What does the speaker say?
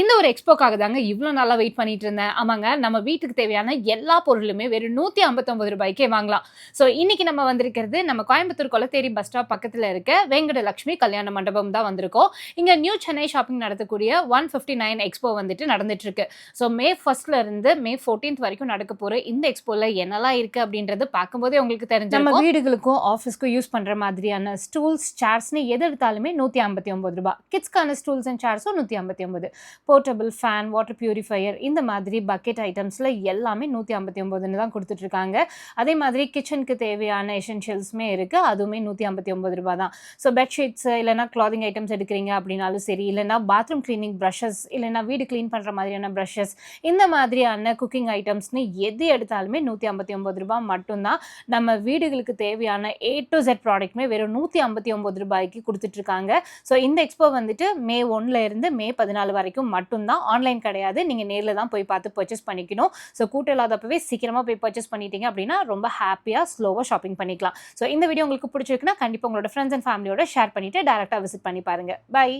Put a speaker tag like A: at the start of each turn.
A: இந்த ஒரு எக்ஸ்போக்காக தாங்க இவ்ளோ நாளா வெயிட் பண்ணிட்டு இருந்தேன். ஆமாங்க, நம்ம வீட்டுக்கு தேவையான எல்லா பொருளுமே வெறும் ரூ. 159 வாங்கலாம். ஸோ இன்னைக்கு நம்ம வந்திருக்கிறது நம்ம கோயம்புத்தூர் கொளத்தேரி பஸ் ஸ்டாப் பக்கத்துல இருக்க வேங்கட லட்சுமி கல்யாண மண்டபம் தான் வந்திருக்கோம். இங்க நியூ சென்னை ஷாப்பிங் நடத்தக்கூடிய 159 எக்ஸ்போ வந்துட்டு நடந்துட்டு இருக்கு. ஸோ மே 1 இருந்து மே 14 வரைக்கும் நடக்க போற இந்த எக்ஸ்போல என்னெல்லாம் இருக்கு அப்படின்றது பார்க்கும்போதே உங்களுக்கு தெரிஞ்சிருக்கும். நம்ம வீடுகளுக்கும் ஆஃபீஸ்க்கும் யூஸ் பண்ற மாதிரியான ஸ்டூல்ஸ், சேர்ஸ்னு எது எடுத்தாலுமே ரூ. 159. கிட்ஸ்க்கான ஸ்டூல்ஸ் அண்ட் சேர்ஸும் 159. போர்ட்டபிள் ஃபேன், வாட்டர் பியூரிஃபையர், இந்த மாதிரி பக்கெட் ஐட்டம்ஸில் எல்லாமே 159 தான் கொடுத்துட்ருக்காங்க. அதே மாதிரி கிச்சனுக்கு தேவையான எசென்ஷியல்ஸுமே இருக்குது, அதுவுமே ரூ. 159 தான். ஸோ பெட்ஷீட்ஸு இல்லைனா கிளாதிங் ஐட்டம்ஸ் எடுக்கிறீங்க அப்படின்னாலும் சரி, இல்லைனா பாத்ரூம் கிளீனிங் ப்ரஷஸ், இல்லைனா வீடு க்ளீன் பண்ணுற மாதிரியான ப்ரஷஸ், இந்த மாதிரியான குக்கிங் ஐட்டம்ஸ்னு எது எடுத்தாலுமே ரூ. 159 மட்டும்தான். நம்ம வீடுகளுக்கு தேவையான A to Z ப்ராடக்ட்மே வெறும் ரூ. 159 கொடுத்துட்ருக்காங்க. ஸோ இந்த எக்ஸ்போ வந்துட்டு மே 1 இருந்து மே 14 வரைக்கும் மட்டும்தான், ஆன்லைன் கிடையாது. நீங்கள் நேரில் தான் போய் பார்த்து பர்ச்சேஸ் பண்ணிக்கணும். ஸோ கூட்டம் இல்லாதப்பவே சீக்கிரமாக போய் பர்ச்சேஸ் பண்ணிட்டீங்க அப்படின்னா ரொம்ப ஹாப்பியாக ஸ்லோவாக ஷாப்பிங் பண்ணிக்கலாம். ஸோ இந்த வீடியோ உங்களுக்கு பிடிச்சிருக்குன்னா கண்டிப்பாக உங்களோட ஃப்ரெண்ட்ஸ் அண்ட் ஃபேமிலியோட ஷேர் பண்ணிவிட்டு டேரெக்டாக விசிட் பண்ணி பாருங்கள். பை.